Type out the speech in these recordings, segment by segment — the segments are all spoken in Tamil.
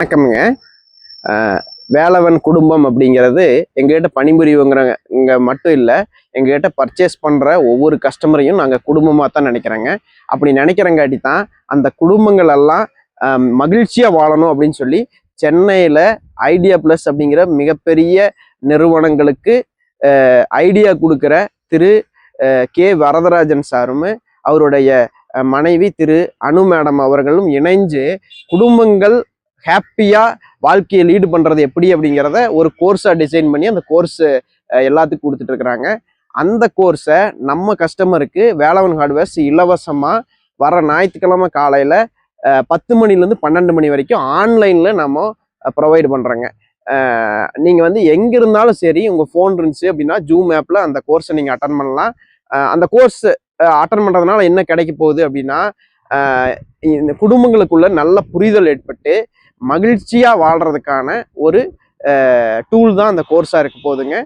வணக்கம்ங்க. வேலவன் குடும்பம் அப்படிங்கிறது எங்ககிட்ட பணிபுரியவங்க மட்டும் இல்லை, எங்ககிட்ட பர்ச்சேஸ் பண்ணுற ஒவ்வொரு கஸ்டமரையும் நாங்கள் குடும்பமாக தான் நினைக்கிறேங்க. அப்படி நினைக்கிறங்காட்டி தான் அந்த குடும்பங்கள் எல்லாம் மகிழ்ச்சியாக வாழணும் அப்படின்னு சொல்லி சென்னையில் ஐடியா ப்ளஸ் அப்படிங்கிற மிகப்பெரிய நிறுவனங்களுக்கு ஐடியா கொடுக்குற திரு கே வரதராஜன் சாரும் அவருடைய மனைவி திரு அனு மேடம் அவர்களும் இணைஞ்சு குடும்பங்கள் ஹாப்பியாக வாழ்க்கையை லீடு பண்ணுறது எப்படி அப்படிங்கிறத ஒரு கோர்ஸாக டிசைன் பண்ணி அந்த கோர்ஸ் எல்லாத்துக்கும் கொடுத்துட்டு இருக்கிறாங்க. அந்த கோர்ஸை நம்ம கஸ்டமருக்கு வேலவன் ஹார்ட்வேர்ஸ் இலவசமாக வர ஞாயிற்றுக்கிழமை காலையில் 10 மணிலேருந்து 12 மணி வரைக்கும் ஆன்லைனில் நம்ம ப்ரொவைடு பண்ணுறோங்க. நீங்கள் எங்கே இருந்தாலும் சரி, உங்கள் ஃபோன் இருந்துச்சு அப்படின்னா ஜூம் ஆப்பில் அந்த கோர்ஸை நீங்கள் அட்டன் பண்ணலாம். அந்த கோர்ஸ் அட்டன் பண்ணுறதுனால என்ன கிடைக்க போகுது அப்படின்னா, இந்த குடும்பங்களுக்குள்ள நல்ல புரிதல் ஏற்பட்டு மகிழ்ச்சியாக வாழ்கிறதுக்கான ஒரு டூல் தான் அந்த கோர்ஸாக இருக்க போகுதுங்க.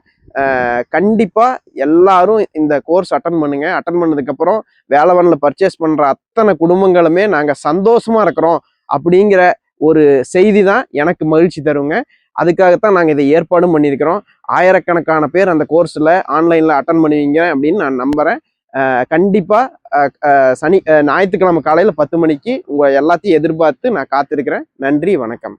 கண்டிப்பாக எல்லாரும் இந்த கோர்ஸ் அட்டன் பண்ணுங்க. அட்டன் பண்ணதுக்கப்புறம் வேலவனில் பர்ச்சேஸ் பண்ணுற அத்தனை குடும்பங்களுமே நாங்கள் சந்தோஷமாக இருக்கிறோம் அப்படிங்கிற ஒரு செய்தி தான் எனக்கு மகிழ்ச்சி தருங்க. அதுக்காகத்தான் நாங்கள் இதை ஏற்பாடும் பண்ணியிருக்கிறோம். ஆயிரக்கணக்கான பேர் அந்த கோர்ஸில் ஆன்லைனில் அட்டன் பண்ணுவீங்க அப்படின்னு நான் நம்புகிறேன். கண்டிப்பாக ஞாயிற்றுக்கிழமை காலையில் 10 மணிக்கு உங்கள் எல்லாத்தையும் எதிர்பார்த்து நான் காத்திருக்கிறேன். நன்றி, வணக்கம்.